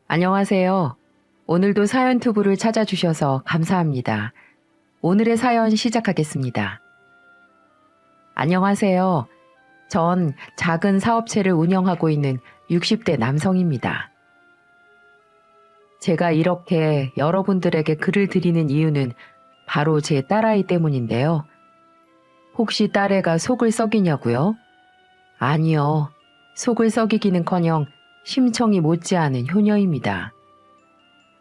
안녕하세요. 오늘도 사연 투부를 찾아주셔서 감사합니다. 오늘의 사연 시작하겠습니다. 안녕하세요. 전 작은 사업체를 운영하고 있는 60대 남성입니다. 제가 이렇게 여러분들에게 글을 드리는 이유는 바로 제 딸아이 때문인데요. 혹시 딸애가 속을 썩이냐고요? 아니요. 속을 썩이기는커녕 심청이 못지않은 효녀입니다.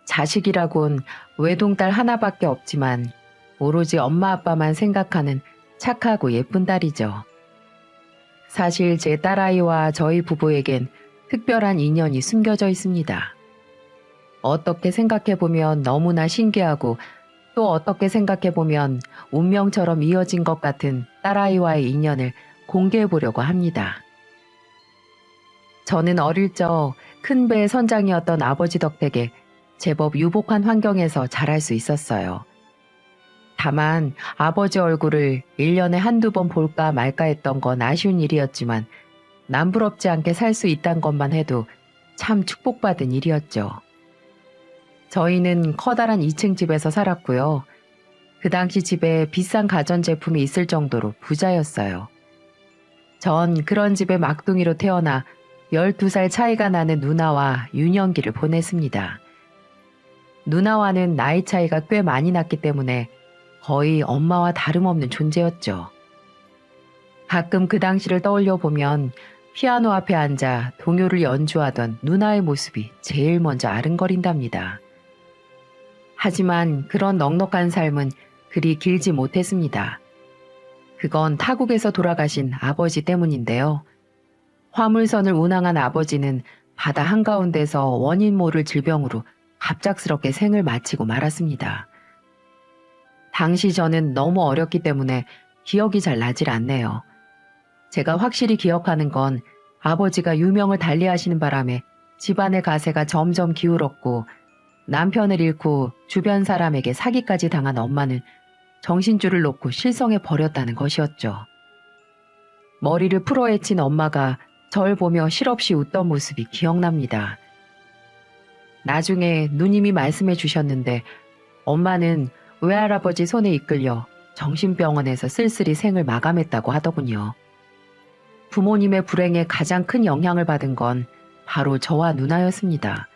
자식이라곤 외동딸 하나밖에 없지만 오로지 엄마 아빠만 생각하는 착하고 예쁜 딸이죠. 사실 제 딸아이와 저희 부부에겐 특별한 인연이 숨겨져 있습니다. 어떻게 생각해보면 너무나 신기하고 또 어떻게 생각해보면 운명처럼 이어진 것 같은 딸아이와의 인연을 공개해보려고 합니다. 저는 어릴 적 큰 배의 선장이었던 아버지 덕택에 제법 유복한 환경에서 자랄 수 있었어요. 다만 아버지 얼굴을 1년에 한두 번 볼까 말까 했던 건 아쉬운 일이었지만 남부럽지 않게 살 수 있다는 것만 해도 참 축복받은 일이었죠. 저희는 커다란 2층 집에서 살았고요. 그 당시 집에 비싼 가전제품이 있을 정도로 부자였어요. 전 그런 집의 막둥이로 태어나 12살 차이가 나는 누나와 유년기를 보냈습니다. 누나와는 나이 차이가 꽤 많이 났기 때문에 거의 엄마와 다름없는 존재였죠. 가끔 그 당시를 떠올려 보면 피아노 앞에 앉아 동요를 연주하던 누나의 모습이 제일 먼저 아른거린답니다. 하지만 그런 넉넉한 삶은 그리 길지 못했습니다. 그건 타국에서 돌아가신 아버지 때문인데요. 화물선을 운항한 아버지는 바다 한가운데서 원인 모를 질병으로 갑작스럽게 생을 마치고 말았습니다. 당시 저는 너무 어렸기 때문에 기억이 잘 나질 않네요. 제가 확실히 기억하는 건 아버지가 유명을 달리하시는 바람에 집안의 가세가 점점 기울었고 남편을 잃고 주변 사람에게 사기까지 당한 엄마는 정신줄을 놓고 실성해 버렸다는 것이었죠. 머리를 풀어헤친 엄마가 절 보며 실없이 웃던 모습이 기억납니다. 나중에 누님이 말씀해 주셨는데 엄마는 외할아버지 손에 이끌려 정신병원에서 쓸쓸히 생을 마감했다고 하더군요. 부모님의 불행에 가장 큰 영향을 받은 건 바로 저와 누나였습니다.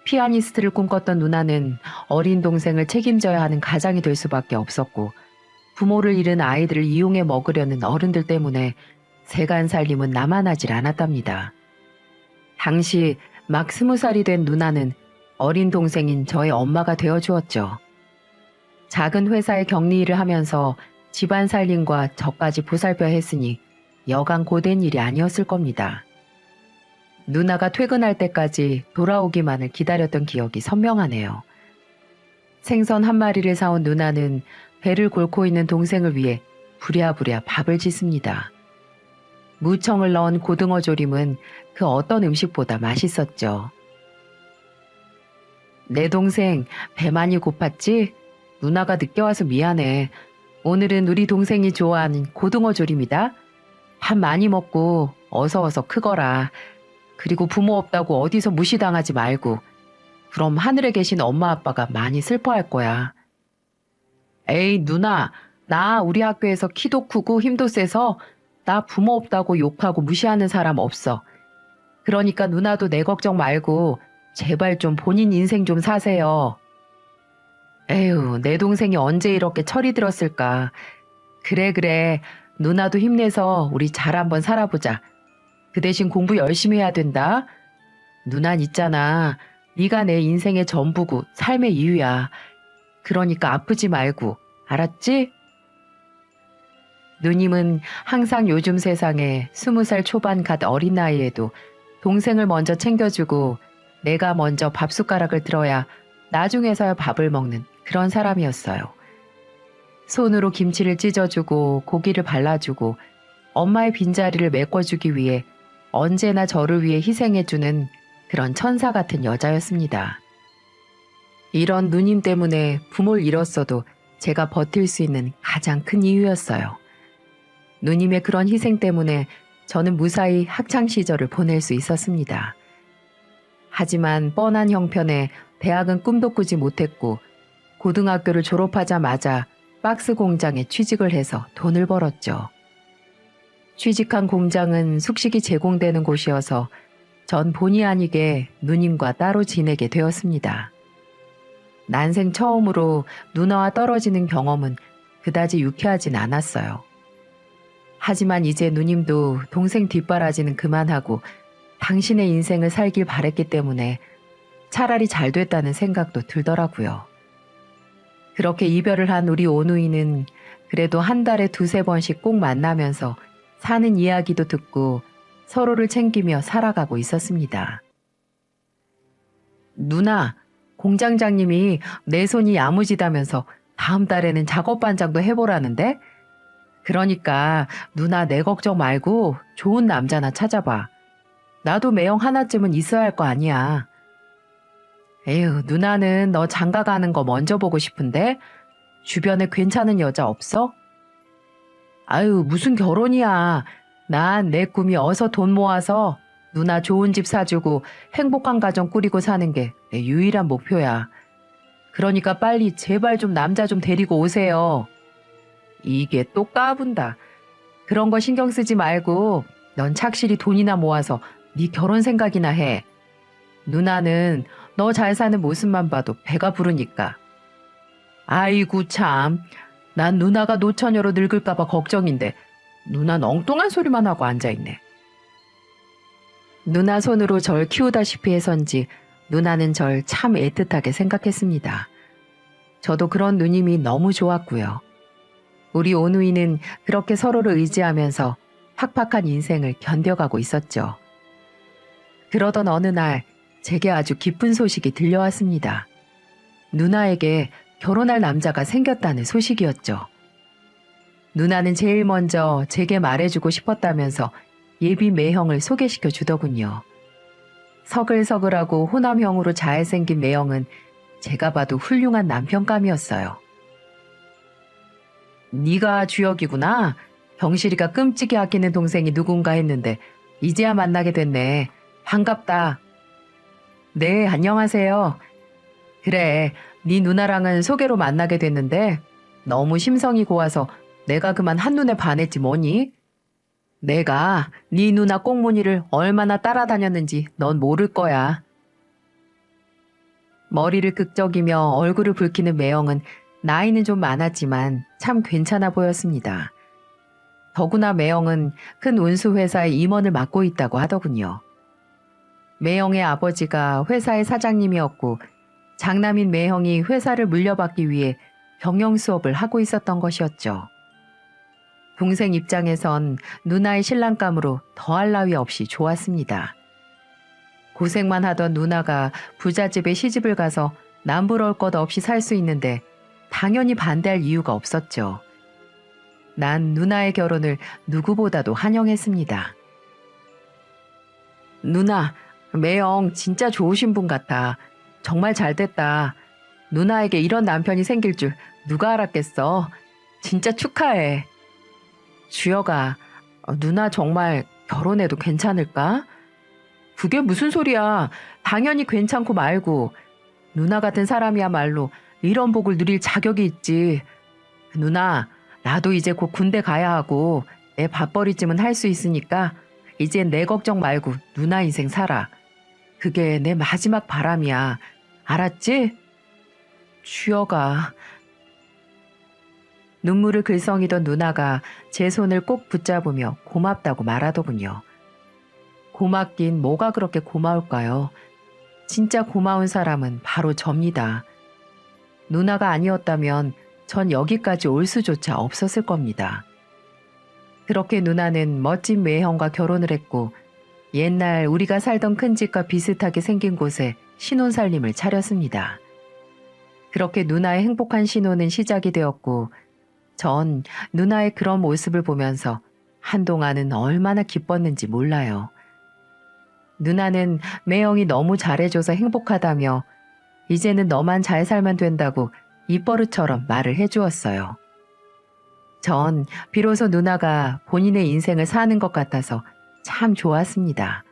피아니스트를 꿈꿨던 누나는 어린 동생을 책임져야 하는 가장이 될 수밖에 없었고 부모를 잃은 아이들을 이용해 먹으려는 어른들 때문에 세간 살림은 남아나질 않았답니다. 당시 막 20살이 된 누나는 어린 동생인 저의 엄마가 되어주었죠. 작은 회사에 격리 일을 하면서 집안 살림과 저까지 보살펴야 했으니 여간 고된 일이 아니었을 겁니다. 누나가 퇴근할 때까지 돌아오기만을 기다렸던 기억이 선명하네요. 생선 한 마리를 사온 누나는 배를 곪고 있는 동생을 위해 부랴부랴 밥을 짓습니다. 무청을 넣은 고등어 조림은 그 어떤 음식보다 맛있었죠. 내 동생 배 많이 고팠지? 누나가 늦게 와서 미안해. 오늘은 우리 동생이 좋아하는 고등어 조림이다. 밥 많이 먹고 어서 크거라. 그리고 부모 없다고 어디서 무시당하지 말고. 그럼 하늘에 계신 엄마 아빠가 많이 슬퍼할 거야. 에이 누나, 나 우리 학교에서 키도 크고 힘도 세서 나 부모 없다고 욕하고 무시하는 사람 없어. 그러니까 누나도 내 걱정 말고 제발 좀 본인 인생 좀 사세요. 에휴, 내 동생이 언제 이렇게 철이 들었을까. 그래. 누나도 힘내서 우리 잘 한번 살아보자. 그 대신 공부 열심히 해야 된다. 누난 있잖아. 네가 내 인생의 전부고 삶의 이유야. 그러니까 아프지 말고. 알았지? 누님은 항상 요즘 세상에 20살 초반 갓 어린 나이에도 동생을 먼저 챙겨주고 내가 먼저 밥숟가락을 들어야 나중에서야 밥을 먹는 그런 사람이었어요. 손으로 김치를 찢어주고 고기를 발라주고 엄마의 빈자리를 메꿔주기 위해 언제나 저를 위해 희생해주는 그런 천사 같은 여자였습니다. 이런 누님 때문에 부모를 잃었어도 제가 버틸 수 있는 가장 큰 이유였어요. 누님의 그런 희생 때문에 저는 무사히 학창시절을 보낼 수 있었습니다. 하지만 뻔한 형편에 대학은 꿈도 꾸지 못했고 고등학교를 졸업하자마자 박스 공장에 취직을 해서 돈을 벌었죠. 취직한 공장은 숙식이 제공되는 곳이어서 전 본의 아니게 누님과 따로 지내게 되었습니다. 난생 처음으로 누나와 떨어지는 경험은 그다지 유쾌하진 않았어요. 하지만 이제 누님도 동생 뒷바라지는 그만하고 당신의 인생을 살길 바랬기 때문에 차라리 잘 됐다는 생각도 들더라고요. 그렇게 이별을 한 우리 오누이는 그래도 한 달에 2~3번씩 꼭 만나면서 사는 이야기도 듣고 서로를 챙기며 살아가고 있었습니다. 누나, 공장장님이 내 손이 야무지다면서 다음 달에는 작업 반장도 해보라는데? 그러니까 누나 내 걱정 말고 좋은 남자나 찾아봐. 나도 매형 하나쯤은 있어야 할 거 아니야. 에휴, 누나는 너 장가 가는 거 먼저 보고 싶은데 주변에 괜찮은 여자 없어? 아유, 무슨 결혼이야. 난 내 꿈이 어서 돈 모아서 누나 좋은 집 사주고 행복한 가정 꾸리고 사는 게 내 유일한 목표야. 그러니까 빨리 제발 좀 남자 좀 데리고 오세요. 이게 또 까분다. 그런 거 신경 쓰지 말고 넌 착실히 돈이나 모아서 네 결혼 생각이나 해. 누나는 너 잘 사는 모습만 봐도 배가 부르니까. 아이고 참. 난 누나가 노처녀로 늙을까 봐 걱정인데 누나는 엉뚱한 소리만 하고 앉아있네. 누나 손으로 절 키우다시피 해서인지 누나는 절 참 애틋하게 생각했습니다. 저도 그런 누님이 너무 좋았고요. 우리 오누이는 그렇게 서로를 의지하면서 팍팍한 인생을 견뎌가고 있었죠. 그러던 어느 날 제게 아주 기쁜 소식이 들려왔습니다. 누나에게 결혼할 남자가 생겼다는 소식이었죠. 누나는 제일 먼저 제게 말해주고 싶었다면서 예비 매형을 소개시켜 주더군요. 서글서글하고 호남형으로 잘생긴 매형은 제가 봐도 훌륭한 남편감이었어요. 네가 주혁이구나. 경실이가 끔찍이 아끼는 동생이 누군가 했는데 이제야 만나게 됐네. 반갑다. 네, 안녕하세요. 그래, 네 누나랑은 소개로 만나게 됐는데 너무 심성이 고와서 내가 그만 한눈에 반했지 뭐니? 내가 네 누나 꽁무니를 얼마나 따라다녔는지 넌 모를 거야. 머리를 끄적이며 얼굴을 붉히는 매형은 나이는 좀 많았지만 참 괜찮아 보였습니다. 더구나 매형은 큰 운수회사의 임원을 맡고 있다고 하더군요. 매형의 아버지가 회사의 사장님이었고 장남인 매형이 회사를 물려받기 위해 경영 수업을 하고 있었던 것이었죠. 동생 입장에선 누나의 신랑감으로 더할 나위 없이 좋았습니다. 고생만 하던 누나가 부잣집에 시집을 가서 남부러울 것 없이 살 수 있는데 당연히 반대할 이유가 없었죠. 난 누나의 결혼을 누구보다도 환영했습니다. 누나, 매형 진짜 좋으신 분 같아. 정말 잘됐다. 누나에게 이런 남편이 생길 줄 누가 알았겠어. 진짜 축하해. 주혁아, 누나 정말 결혼해도 괜찮을까? 그게 무슨 소리야. 당연히 괜찮고 말고. 누나 같은 사람이야말로 이런 복을 누릴 자격이 있지. 누나, 나도 이제 곧 군대 가야 하고 내 밥벌이쯤은 할 수 있으니까 이젠 내 걱정 말고 누나 인생 살아. 그게 내 마지막 바람이야. 알았지? 주혁아. 눈물을 글썽이던 누나가 제 손을 꼭 붙잡으며 고맙다고 말하더군요. 고맙긴 뭐가 그렇게 고마울까요? 진짜 고마운 사람은 바로 접니다. 누나가 아니었다면 전 여기까지 올 수조차 없었을 겁니다. 그렇게 누나는 멋진 매형과 결혼을 했고 옛날 우리가 살던 큰 집과 비슷하게 생긴 곳에 신혼살림을 차렸습니다. 그렇게 누나의 행복한 신혼은 시작이 되었고 전 누나의 그런 모습을 보면서 한동안은 얼마나 기뻤는지 몰라요. 누나는 매형이 너무 잘해줘서 행복하다며 이제는 너만 잘 살면 된다고 입버릇처럼 말을 해주었어요. 전 비로소 누나가 본인의 인생을 사는 것 같아서 참 좋았습니다.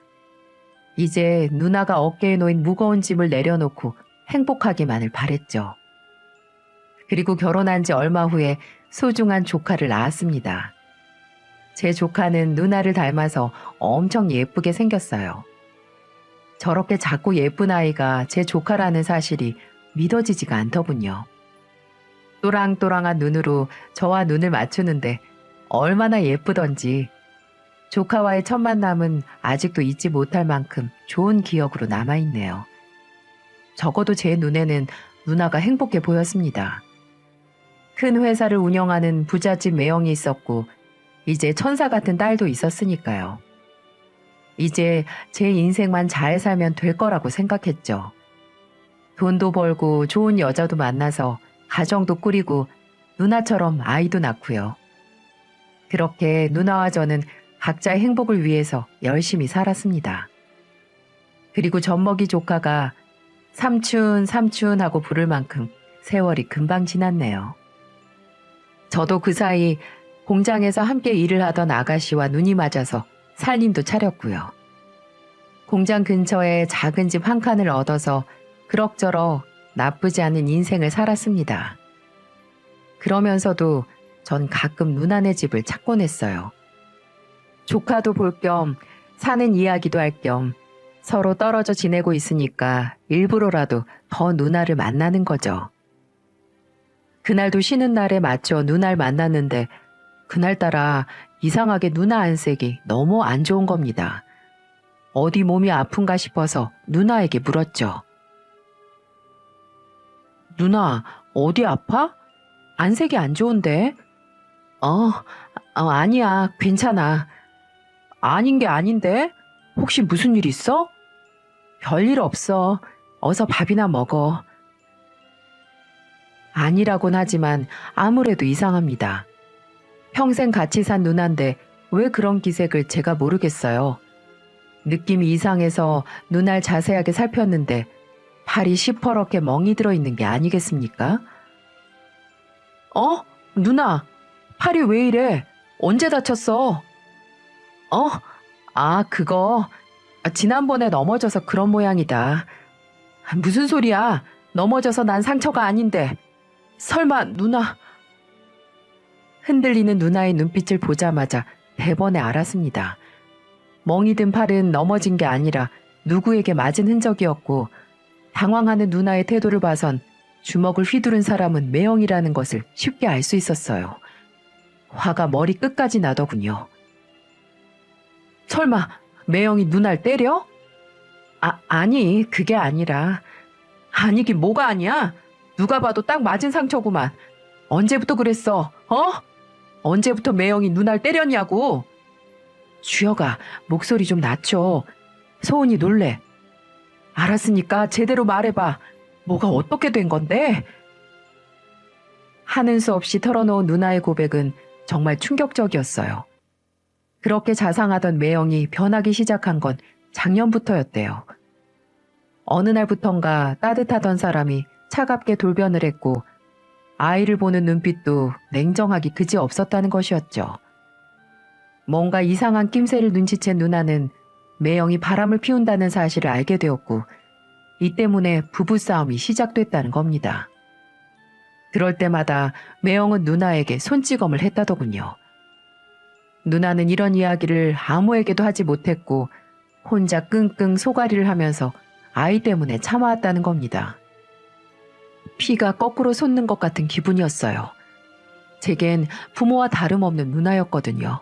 이제 누나가 어깨에 놓인 무거운 짐을 내려놓고 행복하기만을 바랬죠. 그리고 결혼한 지 얼마 후에 소중한 조카를 낳았습니다. 제 조카는 누나를 닮아서 엄청 예쁘게 생겼어요. 저렇게 작고 예쁜 아이가 제 조카라는 사실이 믿어지지가 않더군요. 또랑또랑한 눈으로 저와 눈을 맞추는데 얼마나 예쁘던지 조카와의 첫 만남은 아직도 잊지 못할 만큼 좋은 기억으로 남아있네요. 적어도 제 눈에는 누나가 행복해 보였습니다. 큰 회사를 운영하는 부잣집 매형이 있었고 이제 천사 같은 딸도 있었으니까요. 이제 제 인생만 잘 살면 될 거라고 생각했죠. 돈도 벌고 좋은 여자도 만나서 가정도 꾸리고 누나처럼 아이도 낳고요. 그렇게 누나와 저는 각자의 행복을 위해서 열심히 살았습니다. 그리고 젖먹이 조카가 삼촌 삼촌 하고 부를 만큼 세월이 금방 지났네요. 저도 그 사이 공장에서 함께 일을 하던 아가씨와 눈이 맞아서 살림도 차렸고요. 공장 근처에 작은 집 한 칸을 얻어서 그럭저럭 나쁘지 않은 인생을 살았습니다. 그러면서도 전 가끔 누나네 집을 찾곤 했어요. 조카도 볼 겸 사는 이야기도 할 겸 서로 떨어져 지내고 있으니까 일부러라도 더 누나를 만나는 거죠. 그날도 쉬는 날에 맞춰 누나를 만났는데 그날따라 이상하게 누나 안색이 너무 안 좋은 겁니다. 어디 몸이 아픈가 싶어서 누나에게 물었죠. 누나, 어디 아파? 안색이 안 좋은데? 아니야, 괜찮아. 아닌 게 아닌데? 혹시 무슨 일 있어? 별일 없어. 어서 밥이나 먹어. 아니라곤 하지만 아무래도 이상합니다. 평생 같이 산 누나인데 왜 그런 기색을 제가 모르겠어요. 느낌이 이상해서 누나를 자세하게 살폈는데 팔이 시퍼렇게 멍이 들어있는 게 아니겠습니까? 누나, 팔이 왜 이래? 언제 다쳤어? 그거 지난번에 넘어져서 그런 모양이다. 무슨 소리야? 넘어져서 난 상처가 아닌데. 설마 누나... 흔들리는 누나의 눈빛을 보자마자 대번에 알았습니다. 멍이 든 팔은 넘어진 게 아니라 누구에게 맞은 흔적이었고 당황하는 누나의 태도를 봐선 주먹을 휘두른 사람은 매형이라는 것을 쉽게 알 수 있었어요. 화가 머리 끝까지 나더군요. 설마 매형이 누나를 때려? 아니, 그게 아니라. 아니긴 뭐가 아니야? 누가 봐도 딱 맞은 상처구만. 언제부터 그랬어? 언제부터 매형이 누나를 때렸냐고? 주여가 목소리 좀 낮춰. 소은이 놀래. 알았으니까 제대로 말해봐. 뭐가 어떻게 된 건데? 하는 수 없이 털어놓은 누나의 고백은 정말 충격적이었어요. 그렇게 자상하던 매형이 변하기 시작한 건 작년부터였대요. 어느 날부턴가 따뜻하던 사람이 차갑게 돌변을 했고 아이를 보는 눈빛도 냉정하기 그지 없었다는 것이었죠. 뭔가 이상한 낌새를 눈치챈 누나는 매형이 바람을 피운다는 사실을 알게 되었고 이 때문에 부부싸움이 시작됐다는 겁니다. 그럴 때마다 매형은 누나에게 손찌검을 했다더군요. 누나는 이런 이야기를 아무에게도 하지 못했고 혼자 끙끙 소가리를 하면서 아이 때문에 참아왔다는 겁니다. 피가 거꾸로 솟는 것 같은 기분이었어요. 제겐 부모와 다름없는 누나였거든요.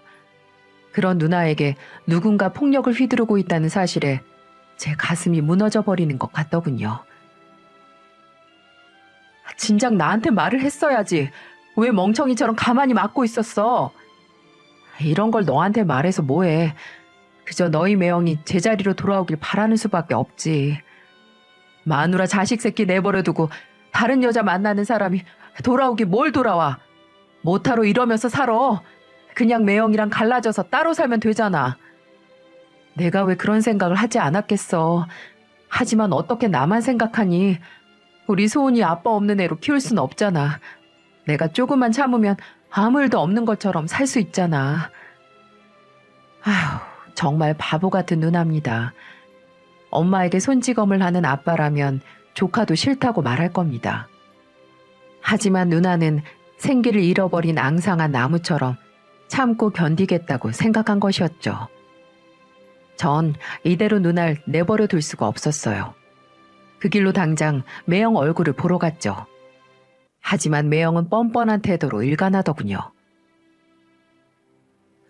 그런 누나에게 누군가 폭력을 휘두르고 있다는 사실에 제 가슴이 무너져 버리는 것 같더군요. 진작 나한테 말을 했어야지. 왜 멍청이처럼 가만히 맞고 있었어? 이런 걸 너한테 말해서 뭐해. 그저 너희 매형이 제자리로 돌아오길 바라는 수밖에 없지. 마누라 자식 새끼 내버려두고 다른 여자 만나는 사람이 돌아오기 뭘 돌아와. 못하러 이러면서 살아. 그냥 매형이랑 갈라져서 따로 살면 되잖아. 내가 왜 그런 생각을 하지 않았겠어. 하지만 어떻게 나만 생각하니. 우리 소은이 아빠 없는 애로 키울 순 없잖아. 내가 조금만 참으면 아무 일도 없는 것처럼 살 수 있잖아. 아휴, 정말 바보 같은 누나입니다. 엄마에게 손찌검을 하는 아빠라면 조카도 싫다고 말할 겁니다. 하지만 누나는 생기를 잃어버린 앙상한 나무처럼 참고 견디겠다고 생각한 것이었죠. 전 이대로 누나를 내버려 둘 수가 없었어요. 그 길로 당장 매영 얼굴을 보러 갔죠. 하지만 매영은 뻔뻔한 태도로 일관하더군요.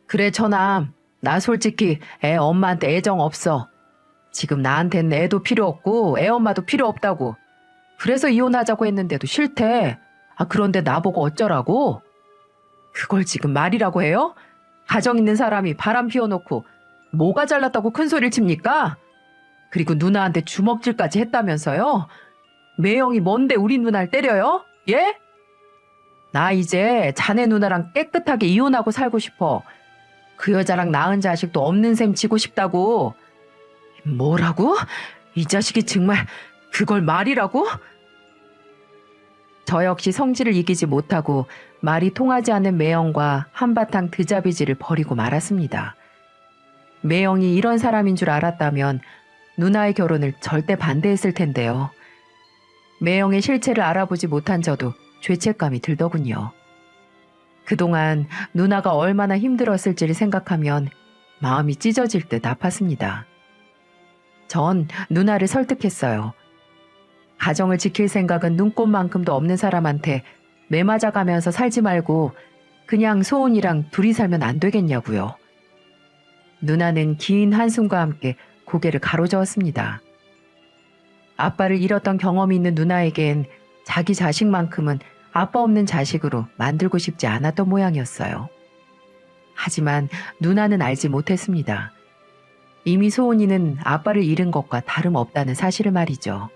그래 처남, 나 솔직히 애 엄마한테 애정 없어. 지금 나한텐 애도 필요 없고 애 엄마도 필요 없다고. 그래서 이혼하자고 했는데도 싫대. 그런데 나보고 어쩌라고? 그걸 지금 말이라고 해요? 가정 있는 사람이 바람 피워놓고 뭐가 잘났다고 큰 소리를 칩니까? 그리고 누나한테 주먹질까지 했다면서요? 매영이 뭔데 우리 누나를 때려요? 예? 나 이제 자네 누나랑 깨끗하게 이혼하고 살고 싶어. 그 여자랑 낳은 자식도 없는 셈 치고 싶다고. 뭐라고? 이 자식이 정말 그걸 말이라고? 저 역시 성질을 이기지 못하고 말이 통하지 않는 매영과 한바탕 드자비질을 벌이고 말았습니다. 매영이 이런 사람인 줄 알았다면 누나의 결혼을 절대 반대했을 텐데요. 매영의 실체를 알아보지 못한 저도 죄책감이 들더군요. 그동안 누나가 얼마나 힘들었을지를 생각하면 마음이 찢어질 듯 아팠습니다. 전 누나를 설득했어요. 가정을 지킬 생각은 눈꼽만큼도 없는 사람한테 매맞아가면서 살지 말고 그냥 소은이랑 둘이 살면 안 되겠냐고요. 누나는 긴 한숨과 함께 고개를 가로저었습니다. 아빠를 잃었던 경험이 있는 누나에겐 자기 자식만큼은 아빠 없는 자식으로 만들고 싶지 않았던 모양이었어요. 하지만 누나는 알지 못했습니다. 이미 소은이는 아빠를 잃은 것과 다름없다는 사실을 말이죠.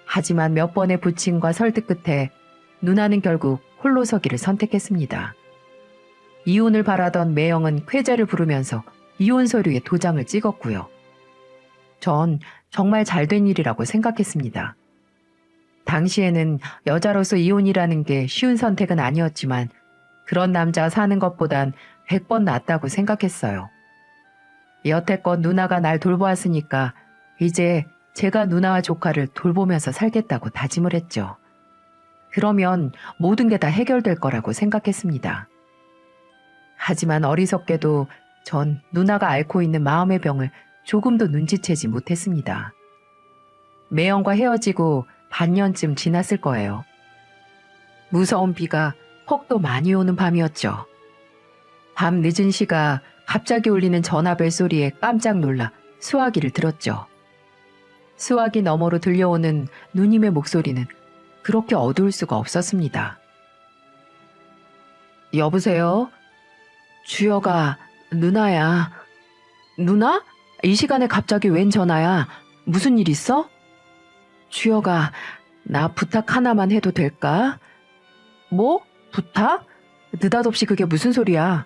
하지만 몇 번의 부침과 설득 끝에 누나는 결국 홀로 서기를 선택했습니다. 이혼을 바라던 매영은 쾌재를 부르면서 이혼 서류에 도장을 찍었고요. 전 정말 잘된 일이라고 생각했습니다. 당시에는 여자로서 이혼이라는 게 쉬운 선택은 아니었지만 그런 남자 사는 것보단 100번 낫다고 생각했어요. 여태껏 누나가 날 돌보았으니까 이제 제가 누나와 조카를 돌보면서 살겠다고 다짐을 했죠. 그러면 모든 게 다 해결될 거라고 생각했습니다. 하지만 어리석게도 전 누나가 앓고 있는 마음의 병을 조금도 눈치채지 못했습니다. 매영과 헤어지고 반년쯤 지났을 거예요. 무서운 비가 혹도 많이 오는 밤이었죠. 밤 늦은 시가 갑자기 울리는 전화벨 소리에 깜짝 놀라 수화기를 들었죠. 수화기 너머로 들려오는 누님의 목소리는 그렇게 어두울 수가 없었습니다. 여보세요? 주여가 누나야. 누나? 이 시간에 갑자기 웬 전화야? 무슨 일 있어? 주여가 나 부탁 하나만 해도 될까? 뭐? 부탁? 느닷없이 그게 무슨 소리야?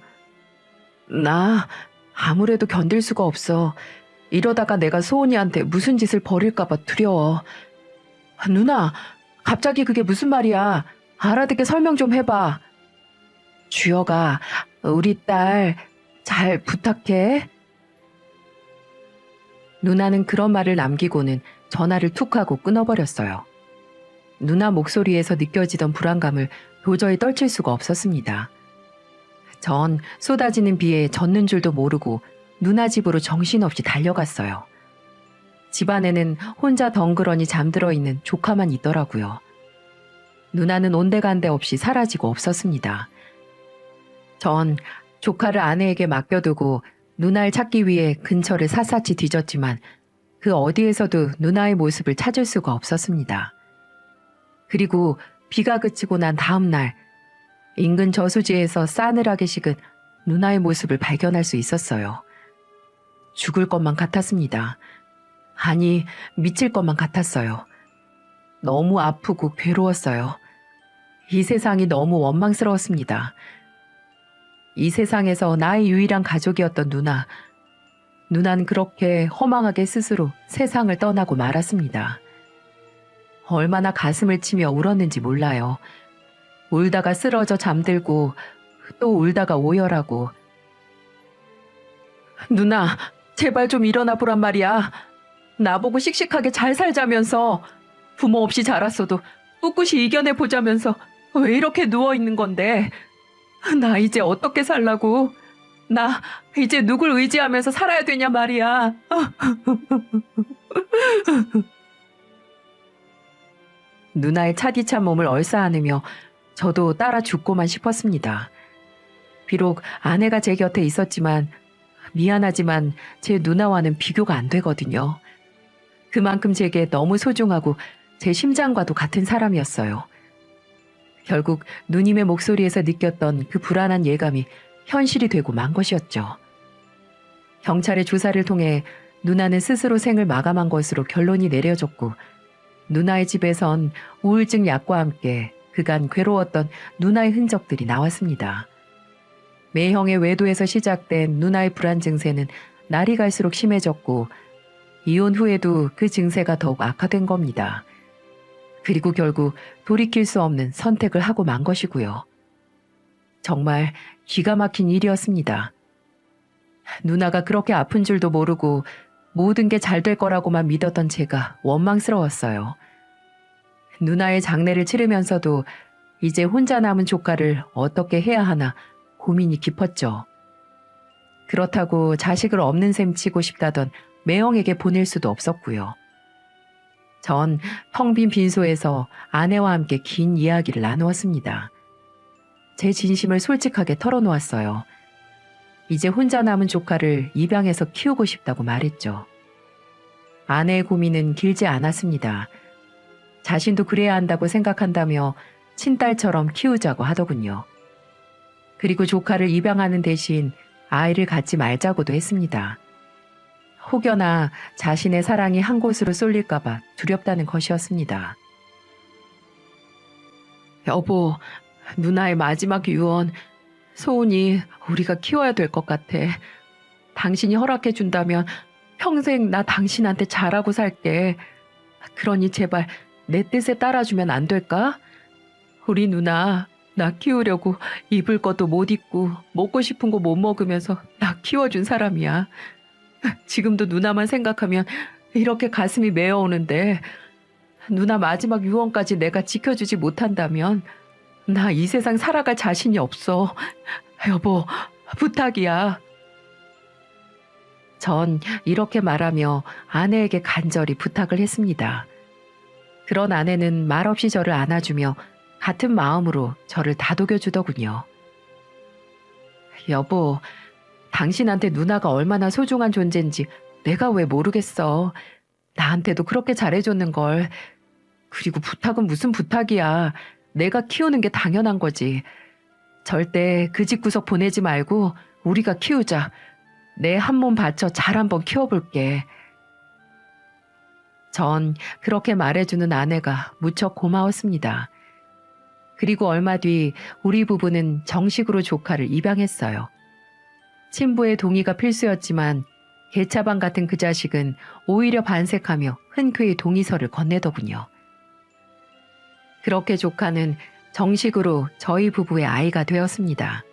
나 아무래도 견딜 수가 없어. 이러다가 내가 소은이한테 무슨 짓을 벌일까봐 두려워. 누나, 갑자기 그게 무슨 말이야? 알아듣게 설명 좀 해봐. 주여가 우리 딸 잘 부탁해. 누나는 그런 말을 남기고는 전화를 툭 하고 끊어버렸어요. 누나 목소리에서 느껴지던 불안감을 도저히 떨칠 수가 없었습니다. 전 쏟아지는 비에 젖는 줄도 모르고 누나 집으로 정신없이 달려갔어요. 집안에는 혼자 덩그러니 잠들어 있는 조카만 있더라고요. 누나는 온데간데 없이 사라지고 없었습니다. 전 조카를 아내에게 맡겨두고 누나를 찾기 위해 근처를 샅샅이 뒤졌지만 그 어디에서도 누나의 모습을 찾을 수가 없었습니다. 그리고 비가 그치고 난 다음 날 인근 저수지에서 싸늘하게 식은 누나의 모습을 발견할 수 있었어요. 죽을 것만 같았습니다. 아니, 미칠 것만 같았어요. 너무 아프고 괴로웠어요. 이 세상이 너무 원망스러웠습니다. 이 세상에서 나의 유일한 가족이었던 누나. 누나는 그렇게 허망하게 스스로 세상을 떠나고 말았습니다. 얼마나 가슴을 치며 울었는지 몰라요. 울다가 쓰러져 잠들고 또 울다가 오열하고. 누나, 제발 좀 일어나 보란 말이야. 나보고 씩씩하게 잘 살자면서 부모 없이 자랐어도 꿋꿋이 이겨내보자면서 왜 이렇게 누워있는 건데? 나 이제 어떻게 살라고? 나 이제 누굴 의지하면서 살아야 되냐 말이야. 누나의 차디찬 몸을 얼싸안으며 저도 따라 죽고만 싶었습니다. 비록 아내가 제 곁에 있었지만 미안하지만 제 누나와는 비교가 안 되거든요. 그만큼 제게 너무 소중하고 제 심장과도 같은 사람이었어요. 결국 누님의 목소리에서 느꼈던 그 불안한 예감이 현실이 되고 만 것이었죠. 경찰의 조사를 통해 누나는 스스로 생을 마감한 것으로 결론이 내려졌고 누나의 집에선 우울증 약과 함께 그간 괴로웠던 누나의 흔적들이 나왔습니다. 매형의 외도에서 시작된 누나의 불안 증세는 날이 갈수록 심해졌고 이혼 후에도 그 증세가 더욱 악화된 겁니다. 그리고 결국 돌이킬 수 없는 선택을 하고 만 것이고요. 정말 기가 막힌 일이었습니다. 누나가 그렇게 아픈 줄도 모르고 모든 게 잘 될 거라고만 믿었던 제가 원망스러웠어요. 누나의 장례를 치르면서도 이제 혼자 남은 조카를 어떻게 해야 하나 고민이 깊었죠. 그렇다고 자식을 없는 셈 치고 싶다던 매형에게 보낼 수도 없었고요. 전 텅 빈 빈소에서 아내와 함께 긴 이야기를 나누었습니다. 제 진심을 솔직하게 털어놓았어요. 이제 혼자 남은 조카를 입양해서 키우고 싶다고 말했죠. 아내의 고민은 길지 않았습니다. 자신도 그래야 한다고 생각한다며 친딸처럼 키우자고 하더군요. 그리고 조카를 입양하는 대신 아이를 갖지 말자고도 했습니다. 혹여나 자신의 사랑이 한 곳으로 쏠릴까봐 두렵다는 것이었습니다. 여보, 누나의 마지막 유언, 소은이 우리가 키워야 될 것 같아. 당신이 허락해준다면 평생 나 당신한테 잘하고 살게. 그러니 제발 내 뜻에 따라주면 안 될까? 우리 누나 나 키우려고 입을 것도 못 입고 먹고 싶은 거 못 먹으면서 나 키워준 사람이야. 지금도 누나만 생각하면 이렇게 가슴이 메어오는데 누나 마지막 유언까지 내가 지켜주지 못한다면 나 이 세상 살아갈 자신이 없어. 여보, 부탁이야. 전 이렇게 말하며 아내에게 간절히 부탁을 했습니다. 그런 아내는 말없이 저를 안아주며 같은 마음으로 저를 다독여주더군요. 여보, 당신한테 누나가 얼마나 소중한 존재인지 내가 왜 모르겠어. 나한테도 그렇게 잘해줬는걸. 그리고 부탁은 무슨 부탁이야. 내가 키우는 게 당연한 거지. 절대 그 집구석 보내지 말고 우리가 키우자. 내 한 몸 바쳐 잘 한번 키워볼게. 전 그렇게 말해주는 아내가 무척 고마웠습니다. 그리고 얼마 뒤 우리 부부는 정식으로 조카를 입양했어요. 친부의 동의가 필수였지만 개차반 같은 그 자식은 오히려 반색하며 흔쾌히 동의서를 건네더군요. 그렇게 조카는 정식으로 저희 부부의 아이가 되었습니다.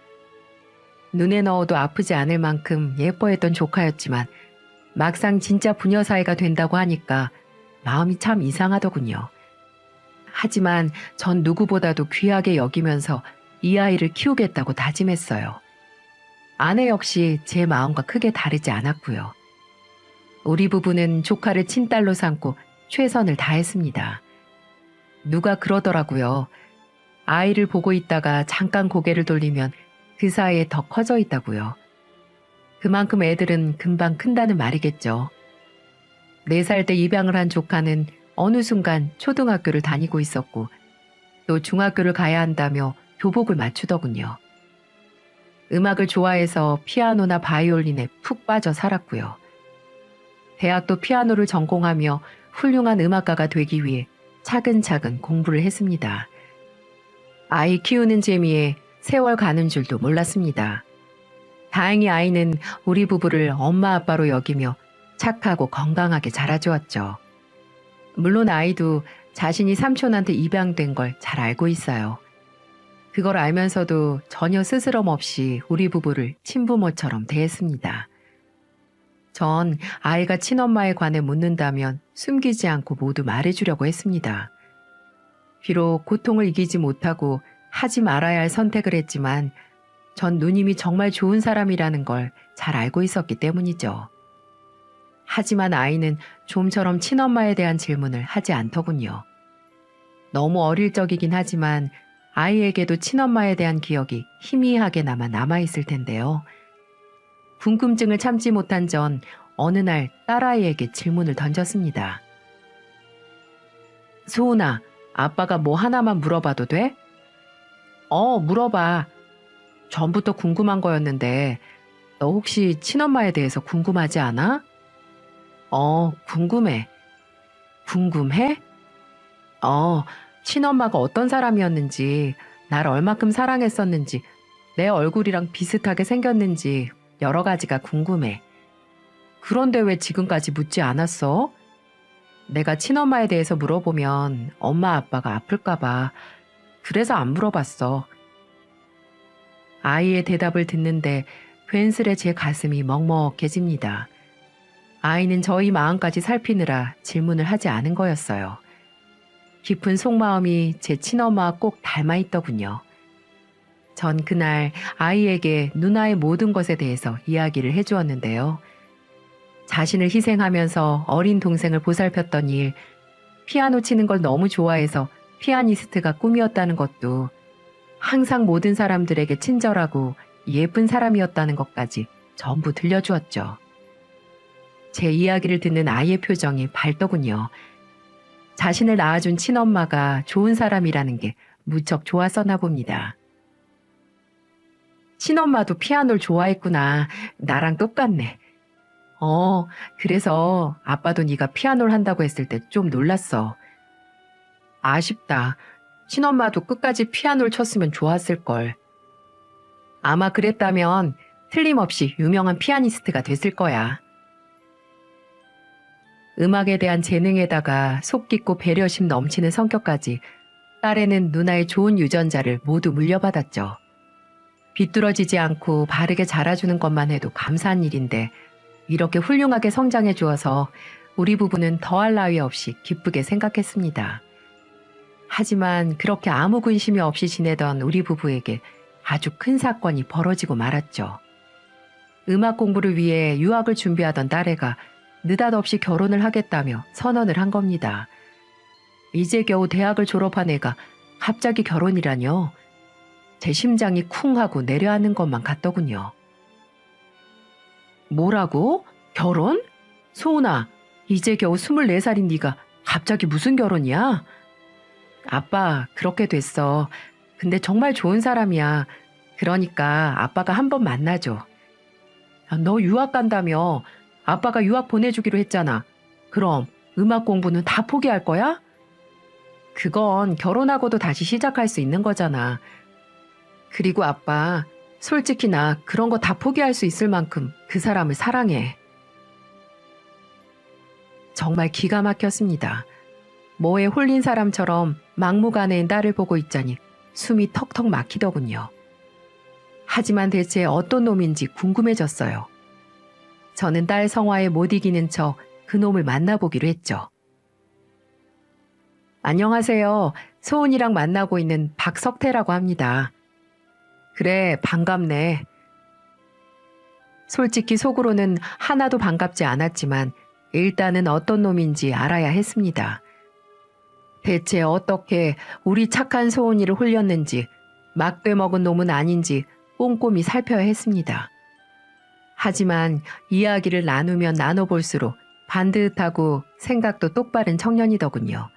눈에 넣어도 아프지 않을 만큼 예뻐했던 조카였지만 막상 진짜 부녀 사이가 된다고 하니까 마음이 참 이상하더군요. 하지만 전 누구보다도 귀하게 여기면서 이 아이를 키우겠다고 다짐했어요. 아내 역시 제 마음과 크게 다르지 않았고요. 우리 부부는 조카를 친딸로 삼고 최선을 다했습니다. 누가 그러더라고요. 아이를 보고 있다가 잠깐 고개를 돌리면 그 사이에 더 커져 있다고요. 그만큼 애들은 금방 큰다는 말이겠죠. 4살 때 입양을 한 조카는 어느 순간 초등학교를 다니고 있었고 또 중학교를 가야 한다며 교복을 맞추더군요. 음악을 좋아해서 피아노나 바이올린에 푹 빠져 살았고요. 대학도 피아노를 전공하며 훌륭한 음악가가 되기 위해 차근차근 공부를 했습니다. 아이 키우는 재미에 세월 가는 줄도 몰랐습니다. 다행히 아이는 우리 부부를 엄마 아빠로 여기며 착하고 건강하게 자라주었죠. 물론 아이도 자신이 삼촌한테 입양된 걸 잘 알고 있어요. 그걸 알면서도 전혀 스스럼 없이 우리 부부를 친부모처럼 대했습니다. 전 아이가 친엄마에 관해 묻는다면 숨기지 않고 모두 말해주려고 했습니다. 비록 고통을 이기지 못하고 하지 말아야 할 선택을 했지만 전 누님이 정말 좋은 사람이라는 걸 잘 알고 있었기 때문이죠. 하지만 아이는 좀처럼 친엄마에 대한 질문을 하지 않더군요. 너무 어릴 적이긴 하지만 아이에게도 친엄마에 대한 기억이 희미하게나마 남아있을 텐데요. 궁금증을 참지 못한 전 어느 날 딸아이에게 질문을 던졌습니다. 소은아, 아빠가 뭐 하나만 물어봐도 돼? 물어봐. 전부터 궁금한 거였는데 너 혹시 친엄마에 대해서 궁금하지 않아? 궁금해. 궁금해? 친엄마가 어떤 사람이었는지, 날 얼마큼 사랑했었는지, 내 얼굴이랑 비슷하게 생겼는지 여러 가지가 궁금해. 그런데 왜 지금까지 묻지 않았어? 내가 친엄마에 대해서 물어보면 엄마 아빠가 아플까봐 그래서 안 물어봤어. 아이의 대답을 듣는데 괜스레 제 가슴이 먹먹해집니다. 아이는 저희 마음까지 살피느라 질문을 하지 않은 거였어요. 깊은 속마음이 제 친엄마와 꼭 닮아있더군요. 전 그날 아이에게 누나의 모든 것에 대해서 이야기를 해주었는데요. 자신을 희생하면서 어린 동생을 보살폈던 일, 피아노 치는 걸 너무 좋아해서 피아니스트가 꿈이었다는 것도, 항상 모든 사람들에게 친절하고 예쁜 사람이었다는 것까지 전부 들려주었죠. 제 이야기를 듣는 아이의 표정이 밝더군요. 자신을 낳아준 친엄마가 좋은 사람이라는 게 무척 좋았었나 봅니다. 친엄마도 피아노를 좋아했구나. 나랑 똑같네. 그래서 아빠도 네가 피아노를 한다고 했을 때 좀 놀랐어. 아쉽다. 친엄마도 끝까지 피아노를 쳤으면 좋았을걸. 아마 그랬다면 틀림없이 유명한 피아니스트가 됐을 거야. 음악에 대한 재능에다가 속 깊고 배려심 넘치는 성격까지 딸에는 누나의 좋은 유전자를 모두 물려받았죠. 비뚤어지지 않고 바르게 자라주는 것만 해도 감사한 일인데 이렇게 훌륭하게 성장해 주어서 우리 부부는 더할 나위 없이 기쁘게 생각했습니다. 하지만 그렇게 아무 근심이 없이 지내던 우리 부부에게 아주 큰 사건이 벌어지고 말았죠. 음악 공부를 위해 유학을 준비하던 딸애가 느닷없이 결혼을 하겠다며 선언을 한 겁니다. 이제 겨우 대학을 졸업한 애가 갑자기 결혼이라뇨. 제 심장이 쿵 하고 내려앉는 것만 같더군요. 뭐라고? 결혼? 소은아, 이제 겨우 24살인 네가 갑자기 무슨 결혼이야? 아빠, 그렇게 됐어. 근데 정말 좋은 사람이야. 그러니까 아빠가 한번 만나줘. 너 유학 간다며. 아빠가 유학 보내주기로 했잖아. 그럼 음악 공부는 다 포기할 거야? 그건 결혼하고도 다시 시작할 수 있는 거잖아. 그리고 아빠, 솔직히 나 그런 거 다 포기할 수 있을 만큼 그 사람을 사랑해. 정말 기가 막혔습니다. 뭐에 홀린 사람처럼 막무가내인 딸을 보고 있자니 숨이 턱턱 막히더군요. 하지만 대체 어떤 놈인지 궁금해졌어요. 저는 딸 성화에 못 이기는 척 그놈을 만나보기로 했죠. 안녕하세요. 소은이랑 만나고 있는 박석태라고 합니다. 그래, 반갑네. 솔직히 속으로는 하나도 반갑지 않았지만 일단은 어떤 놈인지 알아야 했습니다. 대체 어떻게 우리 착한 소은이를 홀렸는지, 막돼 먹은 놈은 아닌지 꼼꼼히 살펴야 했습니다. 하지만 이야기를 나누면 나눠볼수록 반듯하고 생각도 똑바른 청년이더군요.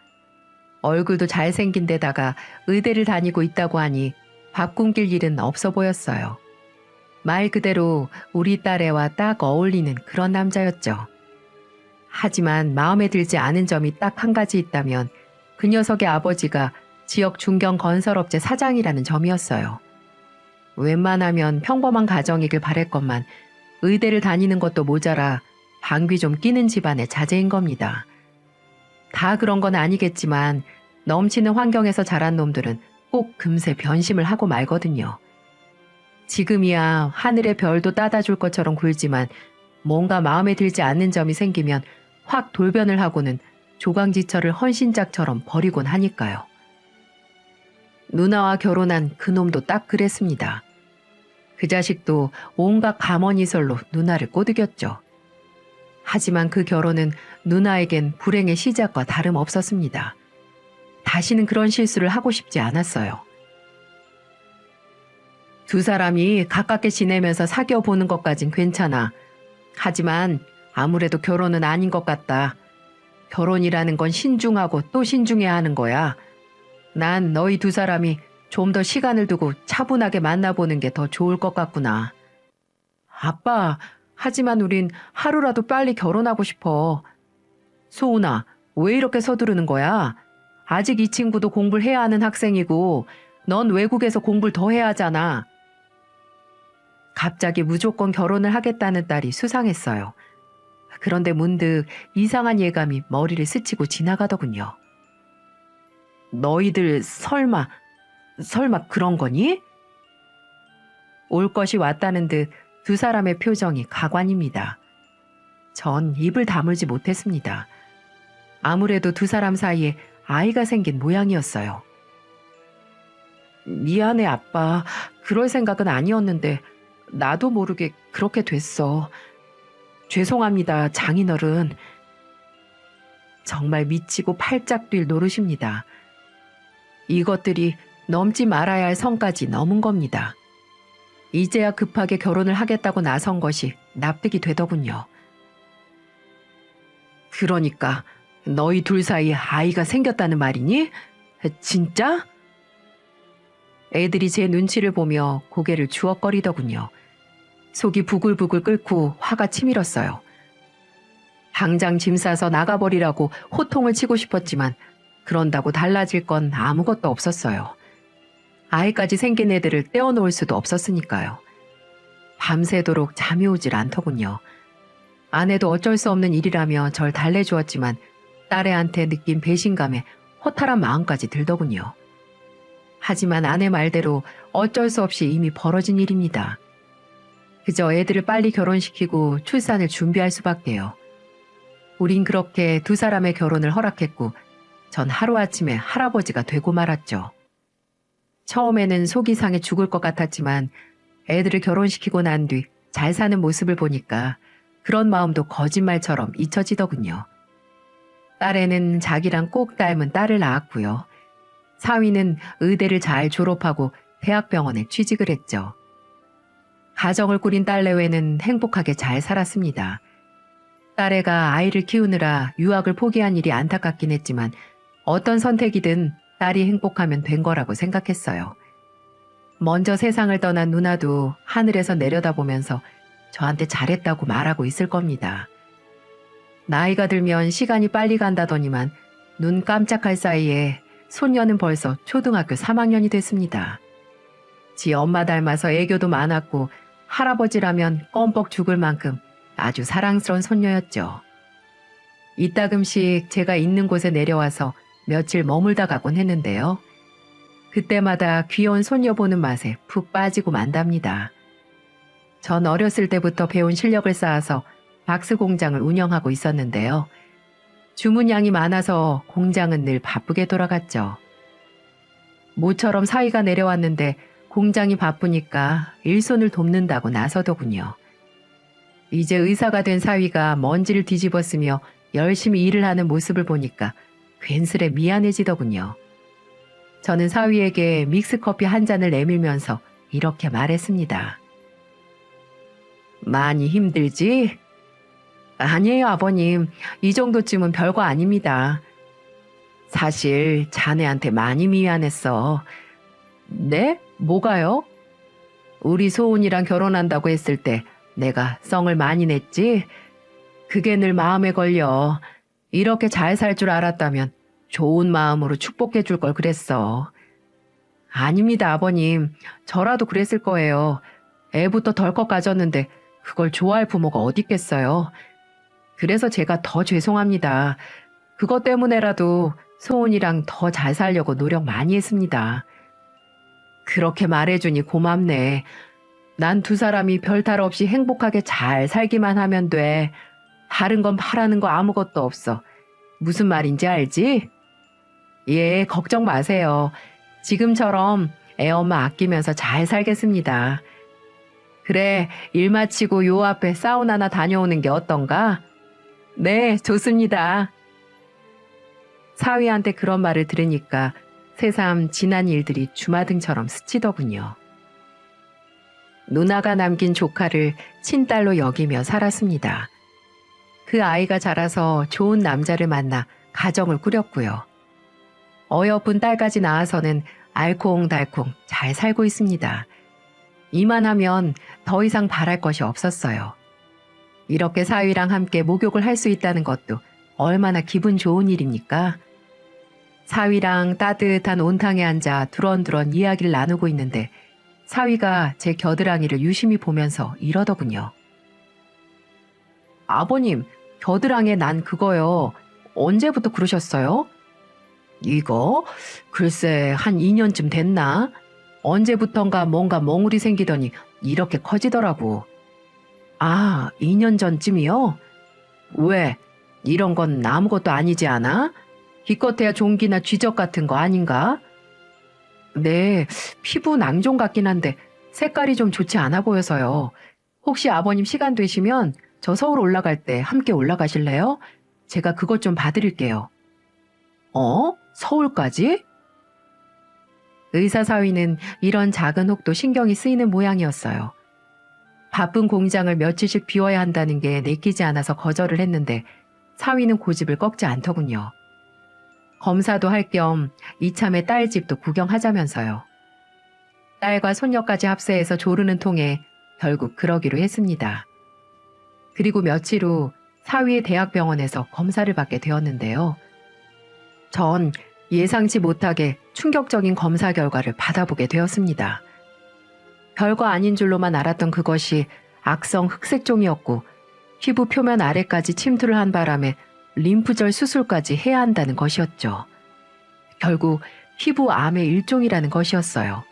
얼굴도 잘생긴 데다가 의대를 다니고 있다고 하니 바꿈길 일은 없어 보였어요. 말 그대로 우리 딸애와 딱 어울리는 그런 남자였죠. 하지만 마음에 들지 않은 점이 딱 한 가지 있다면 그 녀석의 아버지가 지역 중견 건설업체 사장이라는 점이었어요. 웬만하면 평범한 가정이길 바랬건만 의대를 다니는 것도 모자라 방귀 좀 끼는 집안의 자제인 겁니다. 다 그런 건 아니겠지만 넘치는 환경에서 자란 놈들은 꼭 금세 변심을 하고 말거든요. 지금이야 하늘의 별도 따다 줄 것처럼 굴지만 뭔가 마음에 들지 않는 점이 생기면 확 돌변을 하고는 조강지처를 헌신짝처럼 버리곤 하니까요. 누나와 결혼한 그놈도 딱 그랬습니다. 그 자식도 온갖 가머니설로 누나를 꼬드겼죠. 하지만 그 결혼은 누나에겐 불행의 시작과 다름없었습니다. 다시는 그런 실수를 하고 싶지 않았어요. 두 사람이 가깝게 지내면서 사귀어 보는 것까진 괜찮아. 하지만 아무래도 결혼은 아닌 것 같다. 결혼이라는 건 신중하고 또 신중해야 하는 거야. 난 너희 두 사람이 좀 더 시간을 두고 차분하게 만나보는 게 더 좋을 것 같구나. 아빠, 하지만 우린 하루라도 빨리 결혼하고 싶어. 소은아, 왜 이렇게 서두르는 거야? 아직 이 친구도 공부를 해야 하는 학생이고 넌 외국에서 공부를 더 해야 하잖아. 갑자기 무조건 결혼을 하겠다는 딸이 수상했어요. 그런데 문득 이상한 예감이 머리를 스치고 지나가더군요. 너희들 설마 그런 거니? 올 것이 왔다는 듯 두 사람의 표정이 가관입니다. 전 입을 다물지 못했습니다. 아무래도 두 사람 사이에 아이가 생긴 모양이었어요. 미안해, 아빠. 그럴 생각은 아니었는데 나도 모르게 그렇게 됐어. 죄송합니다, 장인어른. 정말 미치고 팔짝 뛸 노릇입니다. 이것들이 넘지 말아야 할 선까지 넘은 겁니다. 이제야 급하게 결혼을 하겠다고 나선 것이 납득이 되더군요. 그러니까 너희 둘 사이에 아이가 생겼다는 말이니? 진짜? 애들이 제 눈치를 보며 고개를 주걱거리더군요. 속이 부글부글 끓고 화가 치밀었어요. 당장 짐 싸서 나가버리라고 호통을 치고 싶었지만 그런다고 달라질 건 아무것도 없었어요. 아이까지 생긴 애들을 떼어놓을 수도 없었으니까요. 밤새도록 잠이 오질 않더군요. 아내도 어쩔 수 없는 일이라며 절 달래주었지만 딸애한테 느낀 배신감에 허탈한 마음까지 들더군요. 하지만 아내 말대로 어쩔 수 없이 이미 벌어진 일입니다. 그저 애들을 빨리 결혼시키고 출산을 준비할 수밖에요. 우린 그렇게 두 사람의 결혼을 허락했고 전 하루아침에 할아버지가 되고 말았죠. 처음에는 속이 상해 죽을 것 같았지만 애들을 결혼시키고 난 뒤 잘 사는 모습을 보니까 그런 마음도 거짓말처럼 잊혀지더군요. 딸애는 자기랑 꼭 닮은 딸을 낳았고요. 사위는 의대를 잘 졸업하고 대학병원에 취직을 했죠. 가정을 꾸린 딸내외는 행복하게 잘 살았습니다. 딸애가 아이를 키우느라 유학을 포기한 일이 안타깝긴 했지만 어떤 선택이든 딸이 행복하면 된 거라고 생각했어요. 먼저 세상을 떠난 누나도 하늘에서 내려다보면서 저한테 잘했다고 말하고 있을 겁니다. 나이가 들면 시간이 빨리 간다더니만 눈 깜짝할 사이에 손녀는 벌써 초등학교 3학년이 됐습니다. 지 엄마 닮아서 애교도 많았고 할아버지라면 껌뻑 죽을 만큼 아주 사랑스러운 손녀였죠. 이따금씩 제가 있는 곳에 내려와서 며칠 머물다 가곤 했는데요. 그때마다 귀여운 손녀 보는 맛에 푹 빠지고 만답니다. 전 어렸을 때부터 배운 실력을 쌓아서 박스 공장을 운영하고 있었는데요. 주문량이 많아서 공장은 늘 바쁘게 돌아갔죠. 모처럼 사위가 내려왔는데 공장이 바쁘니까 일손을 돕는다고 나서더군요. 이제 의사가 된 사위가 먼지를 뒤집어쓰며 열심히 일을 하는 모습을 보니까 괜스레 미안해지더군요. 저는 사위에게 믹스커피 한 잔을 내밀면서 이렇게 말했습니다. 많이 힘들지? 아니에요, 아버님. 이 정도쯤은 별거 아닙니다. 사실 자네한테 많이 미안했어. 네? 뭐가요? 우리 소은이랑 결혼한다고 했을 때 내가 썽을 많이 냈지? 그게 늘 마음에 걸려. 이렇게 잘 살 줄 알았다면 좋은 마음으로 축복해 줄 걸 그랬어. 아닙니다, 아버님. 저라도 그랬을 거예요. 애부터 덜컥 가졌는데 그걸 좋아할 부모가 어디 있겠어요. 그래서 제가 더 죄송합니다. 그것 때문에라도 소은이랑 더 잘 살려고 노력 많이 했습니다. 그렇게 말해주니 고맙네. 난 두 사람이 별탈 없이 행복하게 잘 살기만 하면 돼. 다른 건 바라는 거 아무것도 없어. 무슨 말인지 알지? 예, 걱정 마세요. 지금처럼 애 엄마 아끼면서 잘 살겠습니다. 그래, 일 마치고 요 앞에 사우나나 다녀오는 게 어떤가? 네, 좋습니다. 사위한테 그런 말을 들으니까 새삼 지난 일들이 주마등처럼 스치더군요. 누나가 남긴 조카를 친딸로 여기며 살았습니다. 그 아이가 자라서 좋은 남자를 만나 가정을 꾸렸고요. 어여쁜 딸까지 낳아서는 알콩달콩 잘 살고 있습니다. 이만하면 더 이상 바랄 것이 없었어요. 이렇게 사위랑 함께 목욕을 할 수 있다는 것도 얼마나 기분 좋은 일입니까? 사위랑 따뜻한 온탕에 앉아 두런두런 이야기를 나누고 있는데 사위가 제 겨드랑이를 유심히 보면서 이러더군요. 아버님, 겨드랑이에 난 그거요. 언제부터 그러셨어요? 이거? 글쎄 한 2년쯤 됐나? 언제부턴가 뭔가 멍울이 생기더니 이렇게 커지더라고. 아, 2년 전쯤이요? 왜? 이런 건 아무것도 아니지 않아? 기껏해야 종기나 쥐적 같은 거 아닌가? 네, 피부 낭종 같긴 한데 색깔이 좀 좋지 않아 보여서요. 혹시 아버님 시간 되시면 저 서울 올라갈 때 함께 올라가실래요? 제가 그것 좀 봐드릴게요. 서울까지? 의사 사위는 이런 작은 혹도 신경이 쓰이는 모양이었어요. 바쁜 공장을 며칠씩 비워야 한다는 게 내키지 않아서 거절을 했는데 사위는 고집을 꺾지 않더군요. 검사도 할 겸 이참에 딸 집도 구경하자면서요. 딸과 손녀까지 합세해서 조르는 통에 결국 그러기로 했습니다. 그리고 며칠 후 사위의 대학병원에서 검사를 받게 되었는데요. 전 예상치 못하게 충격적인 검사 결과를 받아보게 되었습니다. 별거 아닌 줄로만 알았던 그것이 악성 흑색종이었고 피부 표면 아래까지 침투를 한 바람에 림프절 수술까지 해야 한다는 것이었죠. 결국 피부암의 일종이라는 것이었어요.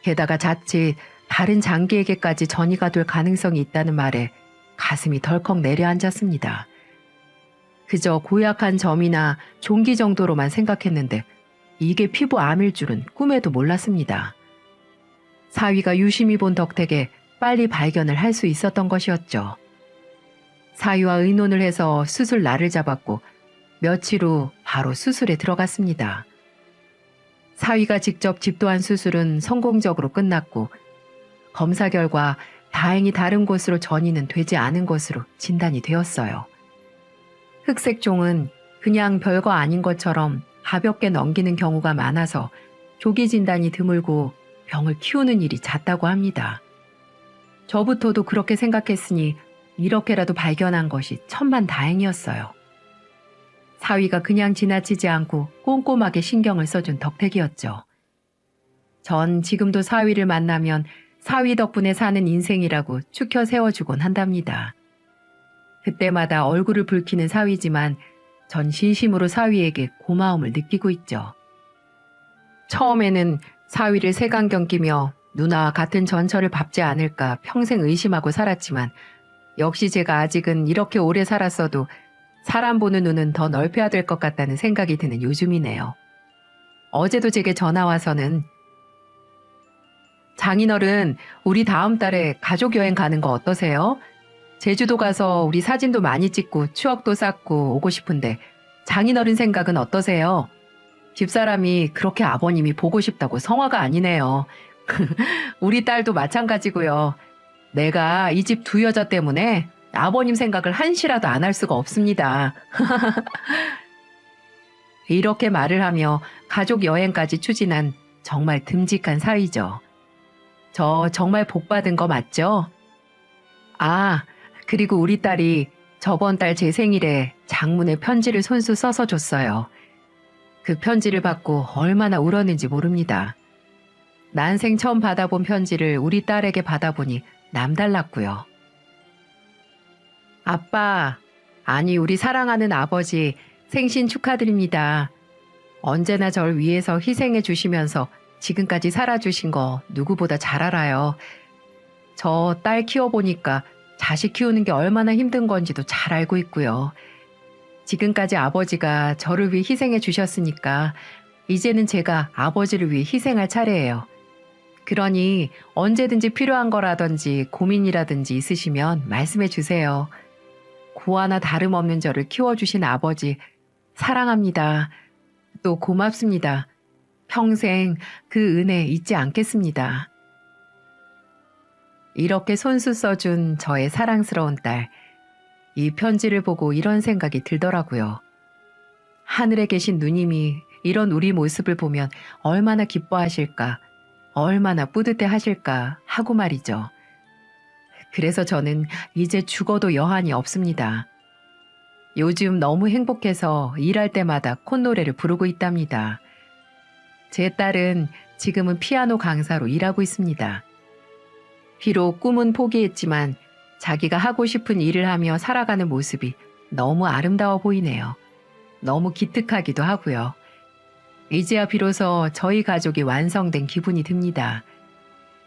게다가 자칫 다른 장기에게까지 전이가 될 가능성이 있다는 말에 가슴이 덜컥 내려앉았습니다. 그저 고약한 점이나 종기 정도로만 생각했는데 이게 피부암일 줄은 꿈에도 몰랐습니다. 사위가 유심히 본 덕택에 빨리 발견을 할 수 있었던 것이었죠. 사위와 의논을 해서 수술 날을 잡았고 며칠 후 바로 수술에 들어갔습니다. 사위가 직접 집도한 수술은 성공적으로 끝났고 검사 결과 다행히 다른 곳으로 전이는 되지 않은 것으로 진단이 되었어요. 흑색종은 그냥 별거 아닌 것처럼 가볍게 넘기는 경우가 많아서 조기 진단이 드물고 병을 키우는 일이 잦다고 합니다. 저부터도 그렇게 생각했으니 이렇게라도 발견한 것이 천만다행이었어요. 사위가 그냥 지나치지 않고 꼼꼼하게 신경을 써준 덕택이었죠. 전 지금도 사위를 만나면 사위 덕분에 사는 인생이라고 추켜 세워주곤 한답니다. 그때마다 얼굴을 붉히는 사위지만 전 진심으로 사위에게 고마움을 느끼고 있죠. 처음에는 사위를 색안경 끼며 누나와 같은 전철을 밟지 않을까 평생 의심하고 살았지만 역시 제가 아직은 이렇게 오래 살았어도 사람 보는 눈은 더 넓혀야 될 것 같다는 생각이 드는 요즘이네요. 어제도 제게 전화 와서는 장인어른, 우리 다음 달에 가족 여행 가는 거 어떠세요? 제주도 가서 우리 사진도 많이 찍고 추억도 쌓고 오고 싶은데 장인어른 생각은 어떠세요? 집사람이 그렇게 아버님이 보고 싶다고 성화가 아니네요. 우리 딸도 마찬가지고요. 내가 이 집 두 여자 때문에 아버님 생각을 한시라도 안 할 수가 없습니다. 이렇게 말을 하며 가족 여행까지 추진한 정말 듬직한 사위죠. 저 정말 복 받은 거 맞죠? 아, 그리고 우리 딸이 저번 달 제 생일에 장문의 편지를 손수 써서 줬어요. 그 편지를 받고 얼마나 울었는지 모릅니다. 난생 처음 받아본 편지를 우리 딸에게 받아보니 남달랐고요. 아빠, 아니 우리 사랑하는 아버지 생신 축하드립니다. 언제나 절 위해서 희생해 주시면서 지금까지 살아주신 거 누구보다 잘 알아요. 저 딸 키워보니까 자식 키우는 게 얼마나 힘든 건지도 잘 알고 있고요. 지금까지 아버지가 저를 위해 희생해 주셨으니까 이제는 제가 아버지를 위해 희생할 차례예요. 그러니 언제든지 필요한 거라든지 고민이라든지 있으시면 말씀해 주세요. 고아나 다름없는 저를 키워주신 아버지 사랑합니다. 또 고맙습니다. 평생 그 은혜 잊지 않겠습니다. 이렇게 손수 써준 저의 사랑스러운 딸. 이 편지를 보고 이런 생각이 들더라고요. 하늘에 계신 누님이 이런 우리 모습을 보면 얼마나 기뻐하실까, 얼마나 뿌듯해 하실까 하고 말이죠. 그래서 저는 이제 죽어도 여한이 없습니다. 요즘 너무 행복해서 일할 때마다 콧노래를 부르고 있답니다. 제 딸은 지금은 피아노 강사로 일하고 있습니다. 비록 꿈은 포기했지만 자기가 하고 싶은 일을 하며 살아가는 모습이 너무 아름다워 보이네요. 너무 기특하기도 하고요. 이제야 비로소 저희 가족이 완성된 기분이 듭니다.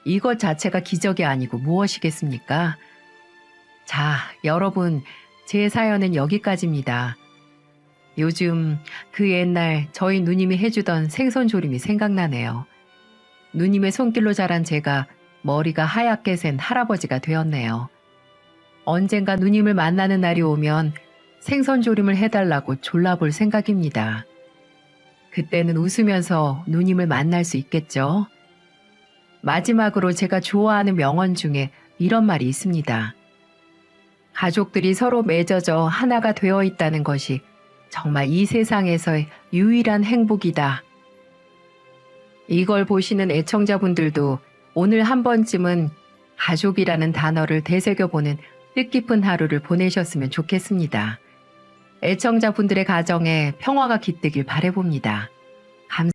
이것 자체가 기적이 아니고 무엇이겠습니까? 자, 여러분, 제 사연은 여기까지입니다. 요즘 그 옛날 저희 누님이 해주던 생선조림이 생각나네요. 누님의 손길로 자란 제가 머리가 하얗게 센 할아버지가 되었네요. 언젠가 누님을 만나는 날이 오면 생선조림을 해달라고 졸라볼 생각입니다. 그때는 웃으면서 누님을 만날 수 있겠죠? 마지막으로 제가 좋아하는 명언 중에 이런 말이 있습니다. 가족들이 서로 맺어져 하나가 되어 있다는 것이 정말 이 세상에서의 유일한 행복이다. 이걸 보시는 애청자분들도 오늘 한 번쯤은 가족이라는 단어를 되새겨보는 뜻깊은 하루를 보내셨으면 좋겠습니다. 애청자분들의 가정에 평화가 깃들길 바라봅니다.